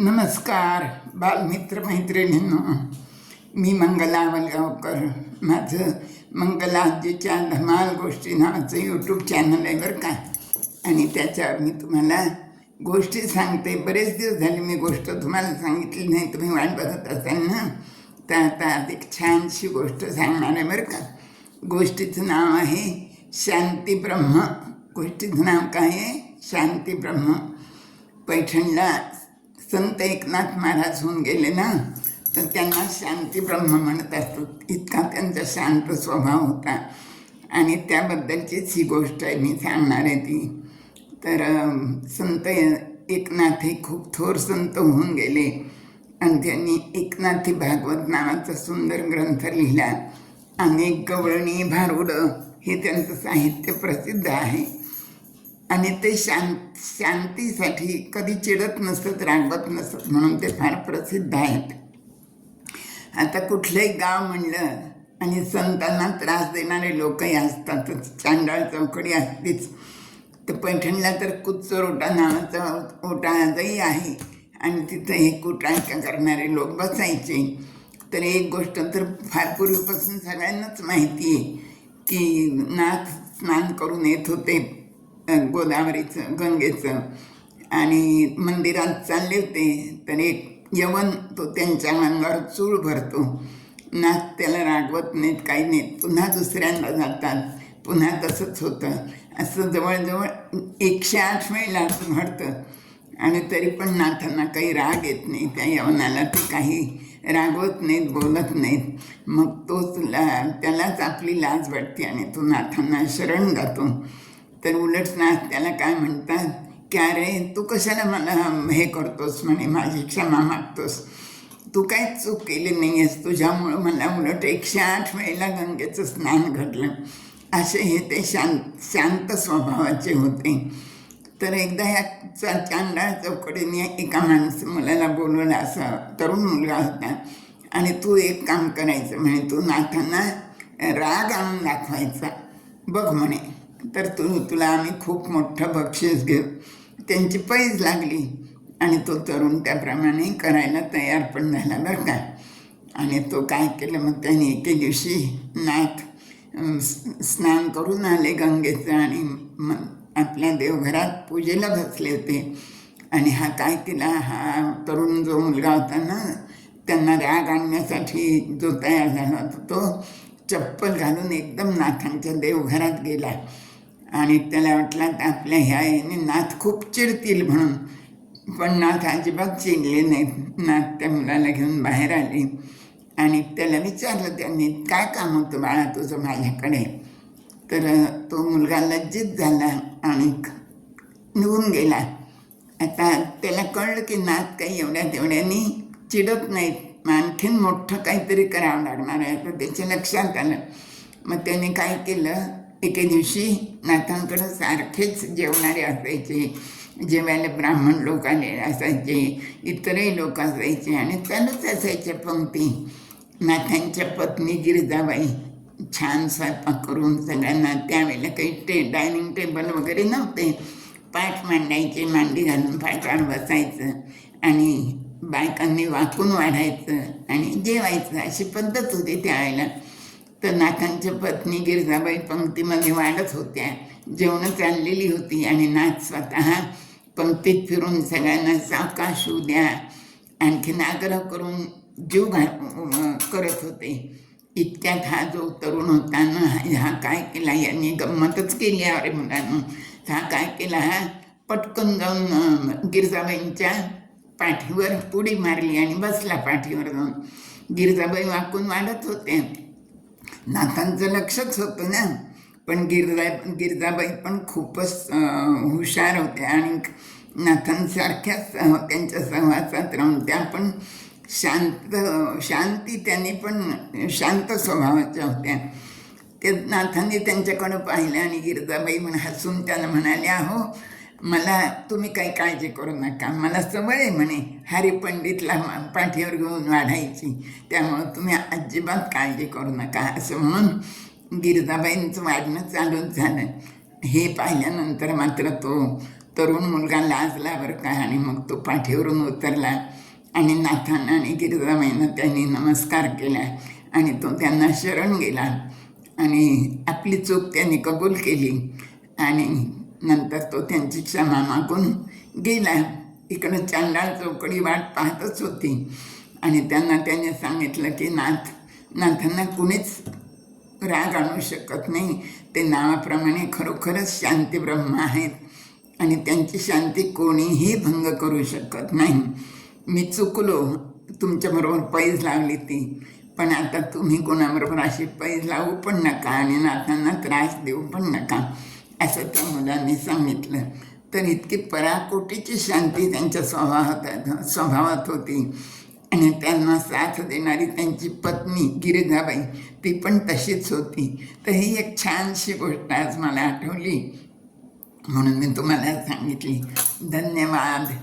नमस्कार बालमित्र मैत्रिणींनो, मी मंगला वलगावकर. माझं मंगला आजीच्या धमाल गोष्टी नावाचं यूट्यूब चॅनल आहे बरं का. आणि त्याच्यावर मी तुम्हाला गोष्टी सांगते. बरेच दिवस झाले मी गोष्ट तुम्हाला सांगितली नाही, तुम्ही वाट बघत असाल ना. तर आता एक छानशी गोष्ट सांगणार आहे बरं का. गोष्टीचं नाव आहे शांतीब्रह्म. गोष्टीचं नाव काय आहे? शांतीब्रह्म. पैठणला संत एकनाथ महाराज होऊन गेले ना, तर त्यांना शांतीब्रह्म म्हणत असतात. इतका त्यांचा शांत स्वभाव होता. आणि त्याबद्दलचीच ही गोष्ट आहे, मी सांगणार आहे ती. तर संत एकनाथ हे खूप थोर संत होऊन गेले आणि त्यांनी एकनाथी भागवत नावाचा सुंदर ग्रंथ लिहिला. अनेक गवळणी भारुडं हे त्यांचं साहित्य प्रसिद्ध आहे. आणि ते शांतीसाठी कधी चिडत नसत, रागवत नसत, म्हणून ते फार प्रसिद्ध आहेत. आता कुठलंही गाव म्हणलं आणि संतांना त्रास देणारे लोकही असतातच. चांडाळ चौकडी असतीच. तर पैठणला तर कुच्चरोटा नावाचा ओटा आजही आहे आणि तिथं हे कुटाळक्या करणारे लोक बसायचे. तर एक गोष्ट तर फार पूर्वीपासून सगळ्यांनाच माहिती आहे की नाथ स्नान करून येत होते गोदावरीचं, गंगेचं, आणि मंदिरात चालले होते. तर एक यवन तो त्यांच्या अंगावर चूळ भरतो. नाथ त्याला रागवत नाहीत, काही नाहीत. पुन्हा दुसऱ्यांदा जातात, पुन्हा तसंच होतं. असं जवळजवळ 108 वेळेला घडतं. आणि तरी पण नाथांना काही राग येत नाही. त्या यवनाला ते काही रागवत नाहीत, बोलत नाहीत. मग तोच त्यालाच आपली लाज वाटते आणि तो नाथांना शरण जातो. तर उलट नाथ त्याला काय म्हणतात की अरे तू कशाला मला हे करतोस, म्हणे माझी क्षमा मागतोस. तू काहीच चूक केली नाही आहेस, तुझ्यामुळं मला उलट 108 वेळेला गंगेचं स्नान घडलं. असे हे ते शांत स्वभावाचे होते. तर एकदा ह्या चांडाळ चौकडीने एका मुलाला बोलवलं. असा तरुण मुलगा होता. आणि तू एक काम करायचं म्हणे, तू नाथांना राग आणून दाखवायचा बघ म्हणे, तर तुला आम्ही खूप मोठं बक्षीस घेऊ. त्यांची पैज लागली आणि तो तरुण त्याप्रमाणे करायला तयार पण झाला बरं का. आणि तो काय केलं, मग त्याने एके दिवशी नाथ स्नान करून आले गंगेचं आणि मग आपल्या देवघरात पूजेला बसले होते. आणि हा काय केला, हा तरुण जो मुलगा होता ना, त्यांना राग आणण्यासाठी जो तयार झाला होता, तो चप्पल घालून एकदम नाथांच्या देवघरात गेला. आणि त्याला वाटलं तर आपल्या ह्या याने नाथ खूप चिडतील म्हणून. पण नाथ अजिबात चिडले नाहीत. नाथ त्या मुलाला घेऊन बाहेर आले आणि त्याला विचारलं त्यांनी, काय काम होतं बाळा तुझं माझ्याकडे. तर तो मुलगा लज्जित झाला आणि निघून गेला. आता त्याला कळलं की नाथ काही एवढ्या तेवढ्यानी चिडत नाहीत, आणखीन मोठं काहीतरी करावं लागणार आहे. तर त्याच्या लक्षात आलं. मग त्याने काय केलं, एके दिवशी नाथांकडं सारखेच जेवणारे असायचे. जेवायला ब्राह्मण लोक आलेले असायचे, इतरही लोक असायचे आणि चालूच असायच्या पंक्ती. नाथांच्या पत्नी गिरिजाबाई छान स्वयंपाक करून सगळ्यांना, त्यावेळेला काही डायनिंग टेबल वगैरे नव्हते, पाठ मांडायचे, मांडी घालून पाठावर बसायचं आणि बायकांनी वाकून वाढायचं आणि जेवायचं, अशी पद्धत होती त्यावेळेला. तर नाथांच्या पत्नी गिरिजाबाई पंक्तीमध्ये वाढत होत्या, जेवणं चाललेली होती आणि नाथ स्वतः पंक्तीत फिरून सगळ्यांना सावकाश होऊ द्या, आणखीन आग्रह करून जीव करत होते. इतक्यात हा जो तरुण होता ना, हा काय केला, यांनी गंमतच केली अरे मुलांना. हा काय केला, हा पटकन जाऊन गिरिजाबाईंच्या पाठीवर उडी मारली आणि बसला पाठीवर जाऊन. गिरिजाबाई वाकून वाढत होत्या. नाथांचं लक्षच होतं ना. पण गिरिजाबाई पण खूपच हुशार होत्या आणि नाथांसारख्याच त्यांच्या सहवासात राहून त्या पण शांती त्यांनी पण शांत स्वभावाच्या होत्या. ते नाथांनी त्यांच्याकडं पाहिलं आणि गिरिजाबाई हसून त्यांना म्हणाल्या, हो मला तुम्ही काही काळजी करू नका, मला सवय आहे म्हणे हरिपंडितला पाठीवर घेऊन वाढायची, त्यामुळं तुम्ही अजिबात काळजी करू नका, असं म्हणून गिरिजाबाईंचं वाढणं चालूच झालं. हे पाहिल्यानंतर मात्र तो तरुण मुलगा लाजला बरं का, आणि मग तो पाठीवरून उतरला आणि नाथान आणि गिरिजाबाईंना त्यांनी नमस्कार केला आणि तो त्यांना शरण गेला आणि आपली चूक त्यांनी कबूल केली आणि नंतर तो त्यांची क्षमा मागून गेला. इकडं चांडाळ चौकडी वाट पाहतच होती आणि त्यांना त्याने सांगितलं की नाथांना कुणीच राग आणू शकत नाही, ते नावाप्रमाणे खरोखरच शांती ब्रह्म आहेत आणि त्यांची शांती कोणीही भंग करू शकत नाही. मी चुकलो, तुमच्याबरोबर पैज लावली ती, पण आता तुम्ही कोणाबरोबर अशी पैज लावू पण नका आणि नाथांना त्रास देऊ पण नका, असं त्या मुलांनी सांगितलं. तर इतकी पराकोटीची शांती त्यांच्या स्वभावात होती आणि त्यांना साथ देणारी त्यांची पत्नी गिरिजाबाई ती पण तशीच होती. तर ही एक छानशी गोष्ट आज मला आठवली म्हणून मी तुम्हाला सांगितली. धन्यवाद.